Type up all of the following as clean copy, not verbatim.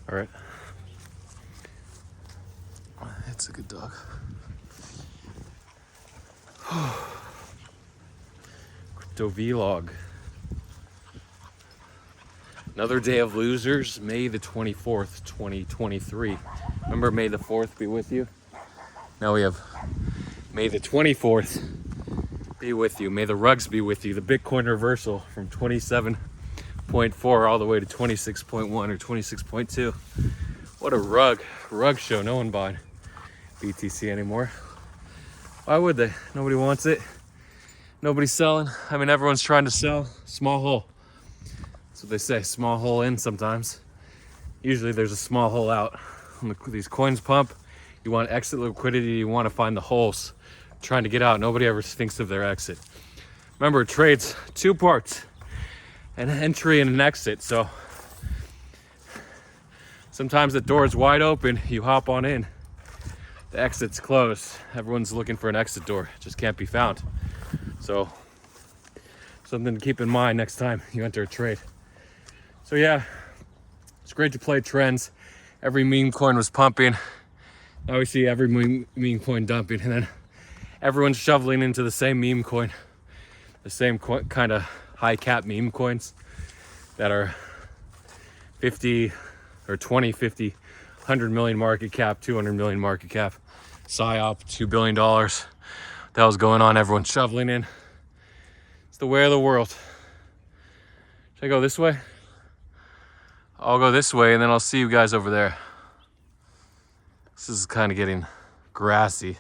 All right. It's a good dog. Crypto vlog. Another day of losers, May the 24th, 2023. Remember May the 4th be with you? Now we have May the 24th be with you. May the rugs be with you. The Bitcoin reversal from 27.4 all the way to 26.1 or 26.2. What a rug show. No one bought BTC anymore. Why would they? Nobody wants it. Nobody's selling. I mean, everyone's trying to sell. Small hole. That's what they say. Small hole in sometimes. Usually there's a small hole out. When these coins pump, you want exit liquidity. You want to find the holes. Trying to get out. Nobody ever thinks of their exit. Remember, it trades two parts. An entry and an exit. So sometimes the door is wide open. You hop on in. The exit's closed. Everyone's looking for an exit door. It just can't be found. So something to keep in mind next time you enter a trade. So yeah, it's great to play trends. Every meme coin was pumping. Now we see every meme coin dumping, and then everyone's shoveling into the same meme coin, the same kind of high cap meme coins that are 50 or 20, 50, 100 million market cap, 200 million market cap, PSYOP, $2 billion. That was going on. Everyone's shoveling in. It's the way of the world. Should I go this way? I'll go this way, and then I'll see you guys over there. This is kind of getting grassy.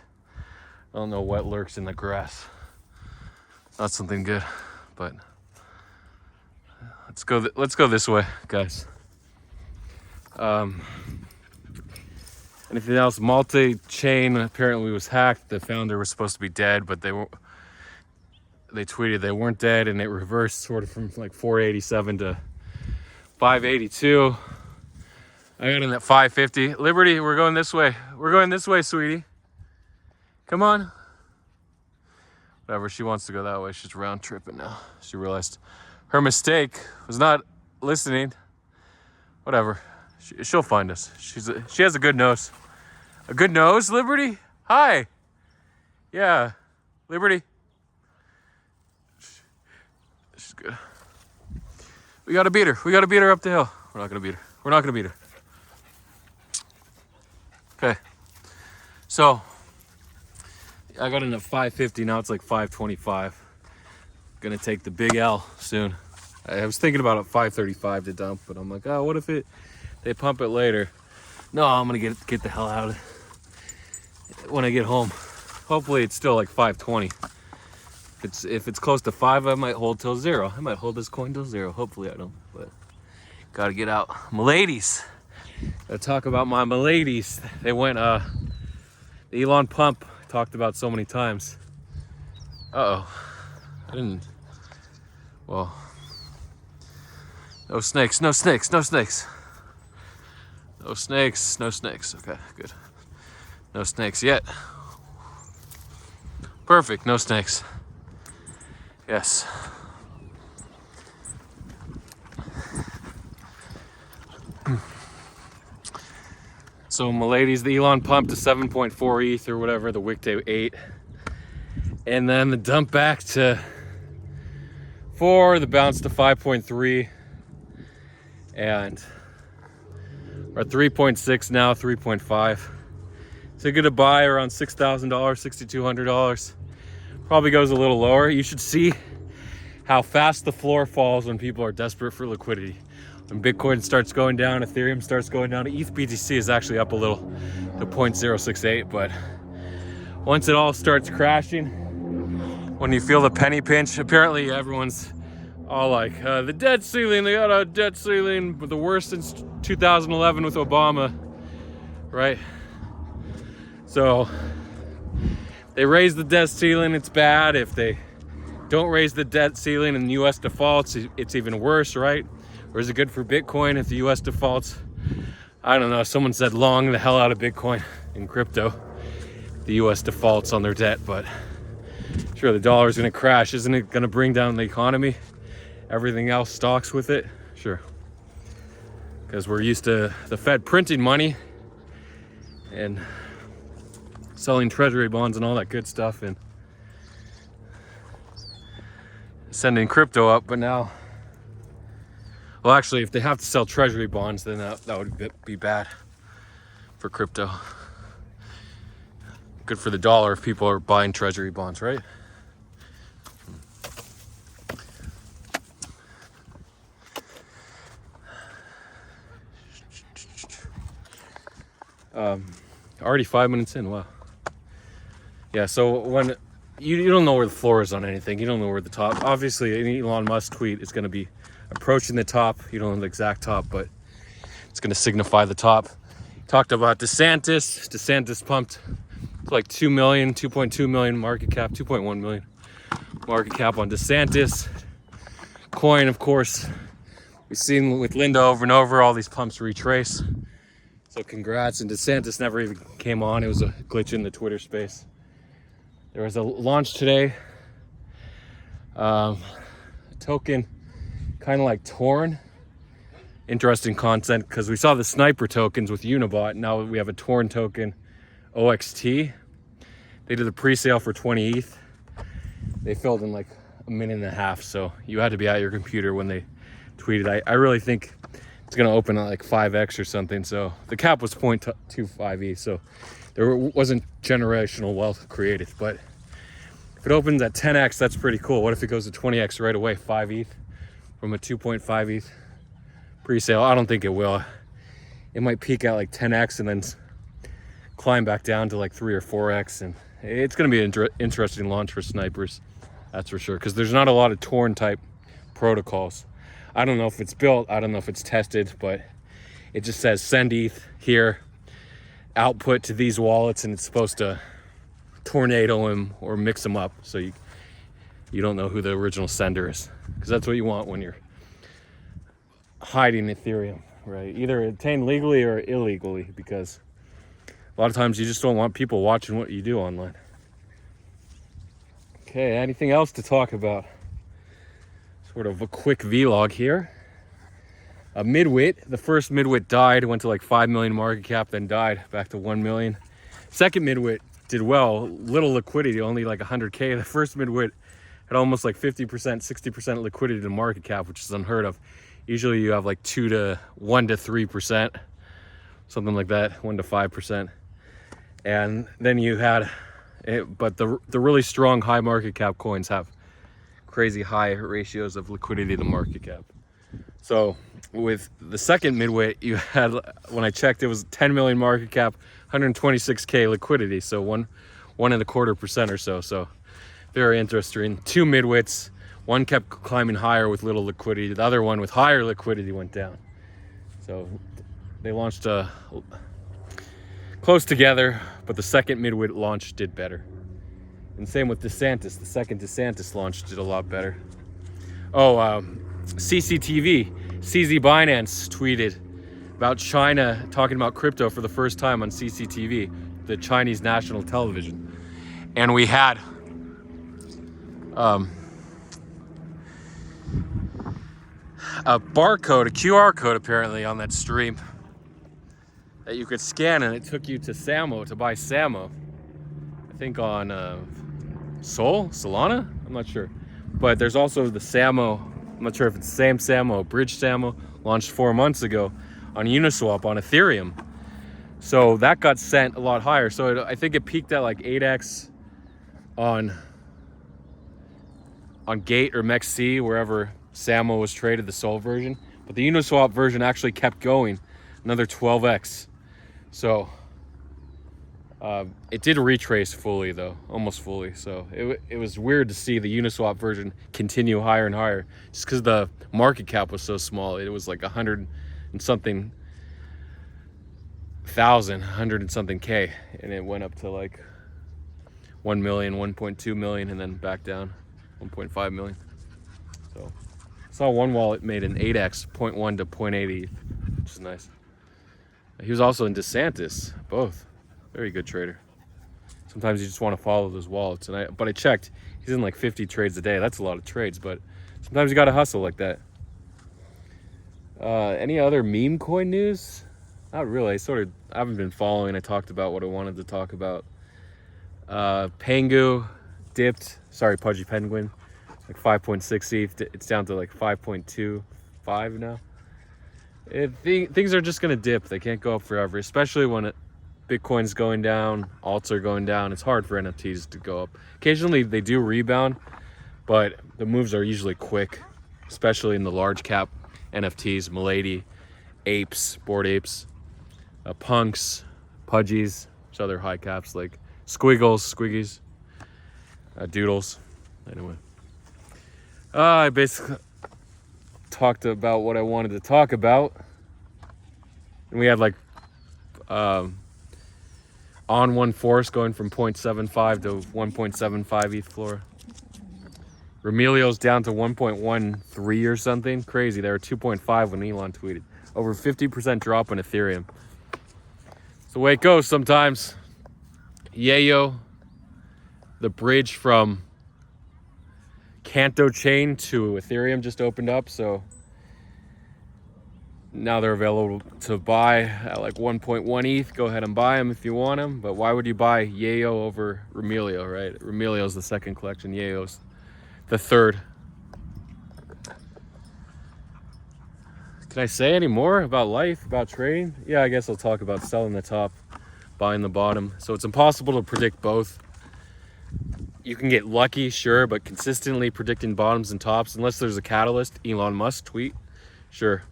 I don't know what lurks in the grass. Not something good, but let's go this way, guys. Anything else? Multi-chain apparently was hacked. The founder was supposed to be dead, but they tweeted they weren't dead, and it reversed sort of from like 487 to 582. I got in at 550. Liberty, we're going this way. We're going this way, sweetie. Come on. Whatever, she wants to go that way. She's round tripping now. She realized her mistake was not listening. Whatever. She'll find us. She has a good nose. A good nose, Liberty? Hi. Yeah. Liberty. She's good. We gotta beat her. We gotta beat her up the hill. We're not gonna beat her. We're not gonna beat her. Okay. So I got in at 550. Now it's like 525. Gonna take the big L soon. I was thinking about a 535 to dump, but I'm like, oh, what if they pump it later? No, I'm gonna get the hell out of it when I get home. Hopefully it's still like 520. If it's close to 5, I might hold till 0. I might hold this coin till 0. Hopefully I don't, but gotta get out. Miladies. Gotta talk about my miladies. They went the Elon pump talked about so many times. Uh-oh. I didn't. Well. No snakes, no snakes, no snakes. No snakes, no snakes. Okay, good. No snakes yet. Perfect, no snakes. Yes. So, my ladies, the Elon pumped to 7.4 ETH or whatever, the wick to 8. And then the dump back to 4, the bounce to 5.3. And we're at 3.6 now, 3.5. So good to buy around $6,000, $6,200. Probably goes a little lower. You should see how fast the floor falls when people are desperate for liquidity. When Bitcoin starts going down, Ethereum starts going down. ETH BTC is actually up a little to 0.068, but once it all starts crashing, when you feel the penny pinch, apparently everyone's all like, the debt ceiling, they got a debt ceiling, but the worst since 2011 with Obama, right? So they raise the debt ceiling, it's bad. If they don't raise the debt ceiling and the US defaults, it's even worse, right? Or is it good for Bitcoin if the US defaults? I don't know. Someone said long the hell out of Bitcoin in crypto. The US defaults on their debt, but sure, the dollar is going to crash. Isn't it going to bring down the economy? Everything else stocks with it? Sure. because we're used to the Fed printing money and selling treasury bonds and all that good stuff and sending crypto up. But now, well, actually, if they have to sell treasury bonds, then that would be bad for crypto. Good for the dollar if people are buying treasury bonds, right? Already 5 minutes in. Wow. Yeah, so when you don't know where the floor is on anything, you don't know where the top. Obviously, an Elon Musk tweet is going to be approaching the top. You don't know the exact top, but it's going to signify the top. Talked about DeSantis. DeSantis pumped like 2 million, 2.2 million market cap, 2.1 million market cap on DeSantis. Coin, of course, we've seen with Linda over and over, all these pumps retrace. So congrats, and DeSantis never even came on. It was a glitch in the Twitter space. There was a launch today. Token, kind of like Torn. Interesting content, because we saw the sniper tokens with Unibot. Now we have a Torn token, OXT. They did a pre-sale for 20 ETH. They filled in like a minute and a half, so you had to be at your computer when they tweeted. I really think it's gonna open at like 5x or something. So the cap was 0.25 ETH, so there wasn't generational wealth created. But if it opens at 10x, that's pretty cool. What if it goes to 20x right away, 5 ETH from a 2.5 ETH pre-sale? I don't think it will. It might peak at like 10x and then climb back down to like 3 or 4x, and it's going to be an interesting launch for snipers, that's for sure, because there's not a lot of Torn type protocols. I don't know if it's built, I don't know if it's tested, but it just says send ETH here, output to these wallets, and it's supposed to tornado them or mix them up, so you don't know who the original sender is, because that's what you want when you're hiding Ethereum, right? Either obtained legally or illegally, because a lot of times you just don't want people watching what you do online. Okay, anything else to talk about? Sort of a quick vlog here. A midwit, the first midwit died, went to like 5 million market cap, then died back to 1 million. Second midwit did well, little liquidity, only like 100K. The first midwit had almost like 50%, 60% liquidity to market cap, which is unheard of. Usually you have like 1 to 3%, something like that, 1 to 5%. And then you had it, but the really strong high market cap coins have crazy high ratios of liquidity to market cap. So with the second midwit, you had, when I checked, it was 10 million market cap, 126K liquidity. So 1.25% or so. So very interesting. Two midwits, one kept climbing higher with little liquidity. The other one with higher liquidity went down. So they launched close together, but the second midwit launch did better. And same with DeSantis. The second DeSantis launch did a lot better. Oh, CCTV, CZ Binance tweeted about China talking about crypto for the first time on CCTV, the Chinese national television. And we had a barcode, a QR code apparently on that stream that you could scan, and it took you to Samo to buy Samo. I think on Solana? I'm not sure. But there's also the Samo, I'm not sure if it's the same Samo, Bridge Samo, launched 4 months ago on Uniswap on Ethereum. So that got sent a lot higher. So I think it peaked at like 8x on Gate or MEXC, wherever Samo was traded, the Sol version. But the Uniswap version actually kept going, another 12x. So it did retrace fully though, almost fully. So it was weird to see the Uniswap version continue higher and higher, just because the market cap was so small. It was like 100 and something thousand, 100 and something K, and it went up to like 1 million, 1.2 million, and then back down 1.5 million. So I saw one wallet made an 8x, 0.1 to 0.80, which is nice. He was also in DeSantis, both. Very good trader. Sometimes you just want to follow those wallets. But I checked, he's in like 50 trades a day. That's a lot of trades, but sometimes you got to hustle like that. Any other meme coin news? Not really. I haven't been following. I talked about what I wanted to talk about. Pengu dipped. Sorry, Pudgy Penguin. Like 5.6 ETH. It's down to like 5.25 now. Things are just gonna dip. They can't go up forever, especially when Bitcoin's going down, alts are going down. It's hard for NFTs to go up. Occasionally they do rebound, but the moves are usually quick, especially in the large cap NFTs, Milady, apes, bored apes, punks, pudgies, there's other high caps like squiggies, doodles. Anyway, I basically talked about what I wanted to talk about, and we had like on one force going from 0.75 to 1.75 ETH floor. Remilio's down to 1.13 or something crazy. They were 2.5 when Elon tweeted. Over 50% drop on Ethereum. It's the way it goes sometimes. Yayo, the bridge from Canto chain to Ethereum just opened up, so now they're available to buy at like 1.1 ETH. Go ahead and buy them if you want them. But why would you buy Yayo over Remilio, right? Remilio's the second collection. Yayo's the third. Can I say any more about life, about trading? Yeah, I guess I'll talk about selling the top, buying the bottom. So it's impossible to predict both. You can get lucky, sure, but consistently predicting bottoms and tops, unless there's a catalyst, Elon Musk tweet, sure.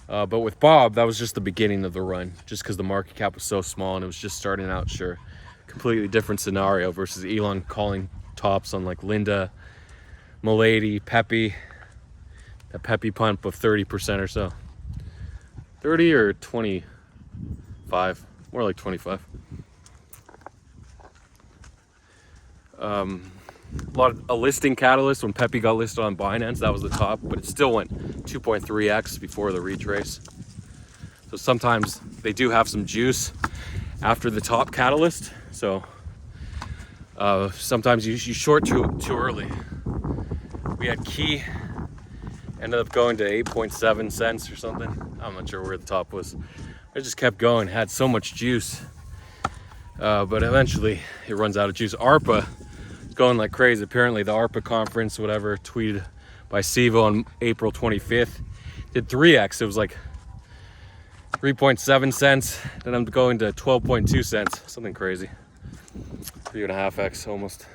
But with Bob, that was just the beginning of the run, just because the market cap was so small and it was just starting out, sure. Completely different scenario versus Elon calling tops on like Linda, Milady, Peppy, that Peppy pump of 30% or so. 30 or 25, more like 25. A listing catalyst when Peppy got listed on Binance, that was the top, but it still went 2.3x before the retrace. So sometimes they do have some juice after the top catalyst. So sometimes you short too early. We had Key, ended up going to 8.7 cents or something. I'm not sure where the top was. It just kept going, had so much juice. But eventually it runs out of juice. ARPA going like crazy. Apparently the ARPA conference, whatever, tweeted by Sivo on April 25th, did 3x. It was like 3.7 cents. Then I'm going to 12.2 cents, something crazy. 3.5x almost.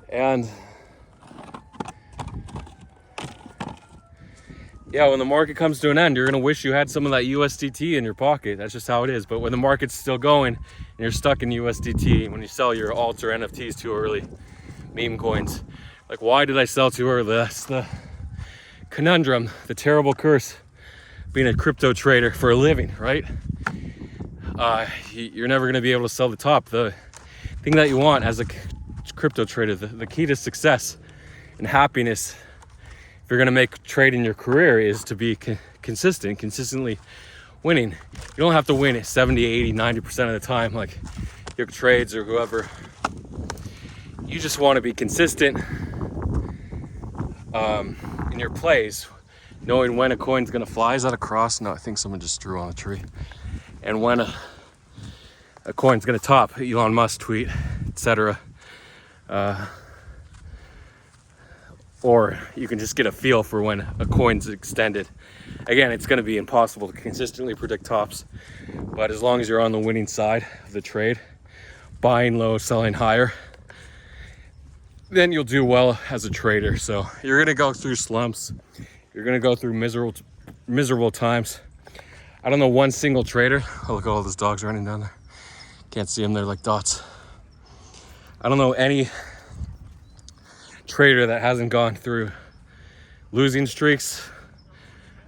And yeah, when the market comes to an end, you're gonna wish you had some of that USDT in your pocket. That's just how it is. But when the market's still going and you're stuck in USDT, when you sell your alts or NFTs too early, meme coins, like why did I sell too early? That's the conundrum, the terrible curse being a crypto trader for a living, right? You're never gonna be able to sell the top. The thing that you want as a crypto trader, the key to success and happiness, if you're gonna make trading your career, is to be consistently winning. You don't have to win it 70, 80, 90% of the time like your trades or whoever. You just want to be consistent in your plays, knowing when a coin's gonna fly. Is that a cross? No, I think someone just drew on a tree. And when a coin's gonna top, Elon Musk tweet, etc. Or you can just get a feel for when a coin's extended. Again, it's gonna be impossible to consistently predict tops, but as long as you're on the winning side of the trade, buying low, selling higher, then you'll do well as a trader. So you're gonna go through slumps, you're gonna go through miserable times. I don't know one single trader. Oh, look at all those dogs running down there. Can't see them, they're like dots. I don't know any trader that hasn't gone through losing streaks.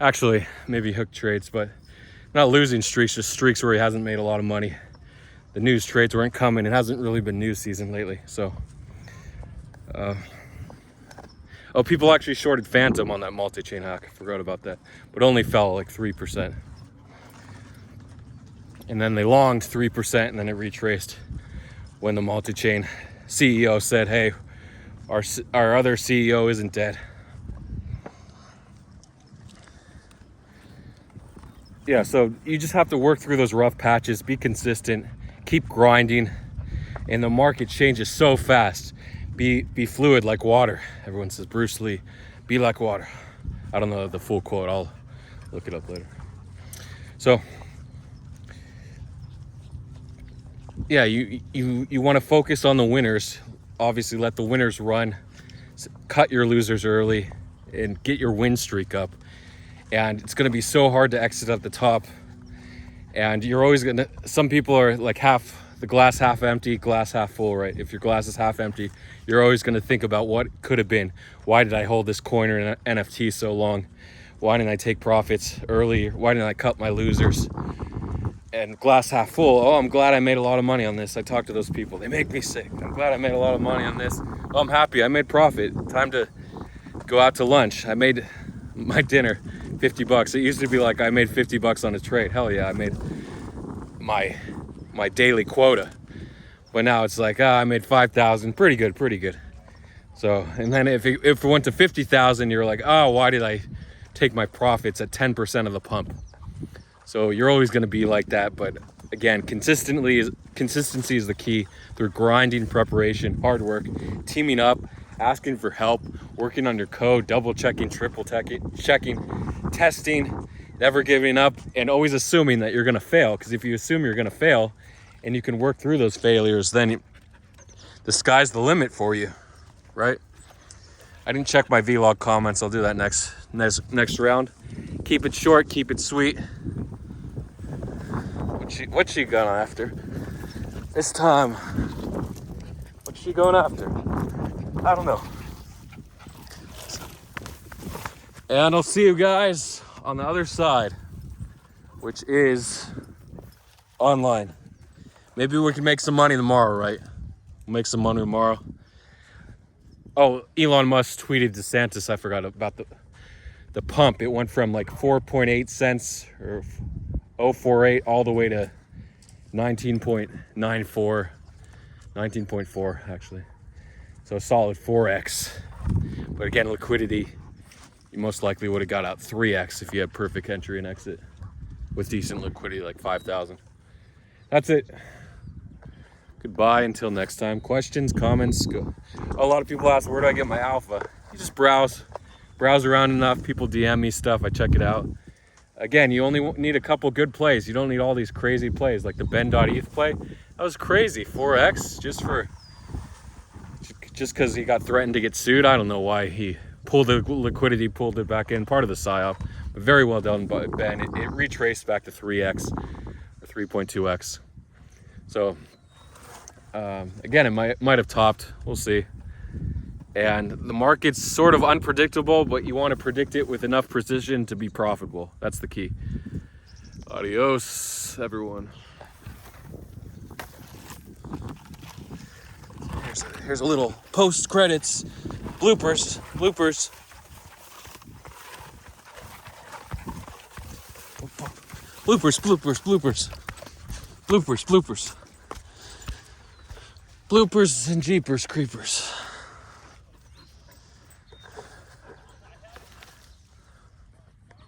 Actually, maybe hook trades, but not losing streaks, just streaks where he hasn't made a lot of money. The news trades weren't coming. It hasn't really been news season lately, so. Oh, people actually shorted Phantom on that multi-chain hack. I forgot about that, but only fell like 3%. And then they longed 3%, and then it retraced when the multi-chain CEO said, hey, our other CEO isn't dead. yeah, so you just have to work through those rough patches, be consistent, keep grinding, and the market changes so fast. Be fluid like water. Everyone says Bruce Lee, be like water. I don't know the full quote, I'll look it up later. So yeah, you want to focus on the winners. Obviously let the winners run, cut your losers early, and get your win streak up. And it's going to be so hard to exit at the top, and you're always going to, some people are like the glass half empty, glass half full, right? If your glass is half empty, you're always going to think about what could have been. Why did I hold this coin or an NFT so long? Why didn't I take profits early? Why didn't I cut my losers? And glass half full, oh, I'm glad I made a lot of money on this. I talked to those people, they make me sick. I'm glad I made a lot of money on this. Oh, I'm happy, I made profit. Time to go out to lunch. I made my dinner 50 bucks. It used to be like I made 50 bucks on a trade. Hell yeah, I made my daily quota. But now it's like, I made 5,000. Pretty good. So, and then if it went to 50,000, you're like, oh, why did I take my profits at 10% of the pump? So you're always going to be like that. But again, consistency is the key through grinding, preparation, hard work, teaming up, asking for help, working on your code, double checking, triple checking, testing, never giving up, and always assuming that you're going to fail. Because if you assume you're going to fail and you can work through those failures, then the sky's the limit for you, right? I didn't check my vlog comments. I'll do that next round. Keep it short, keep it sweet. What's she going after this time? What's she going after? I don't know. And I'll see you guys on the other side, which is online. Maybe we can make some money tomorrow, right? We'll make some money tomorrow. Oh, Elon Musk tweeted DeSantis, I forgot about the pump. It went from like 4.8 cents or 0.48 all the way to 19.94, 19.4 actually. So a solid 4x. But again, liquidity, you most likely would have got out 3x if you had perfect entry and exit with decent liquidity like 5,000. That's it. Goodbye until next time. Questions, comments, go. A lot of people ask, where do I get my alpha? You just browse around enough. People DM me stuff, I check it out. Again, you only need a couple good plays. You don't need all these crazy plays like the Ben.eth play. That was crazy, 4x just because he got threatened to get sued. I don't know why he pulled the liquidity, pulled it back in, part of the psyop, but very well done by Ben. It retraced back to 3x or 3.2x. So again, it might have topped. We'll see. And the market's sort of unpredictable, but you want to predict it with enough precision to be profitable. That's the key. Adios, everyone. Here's a little post-credits bloopers. Bloopers. Bloopers and jeepers creepers.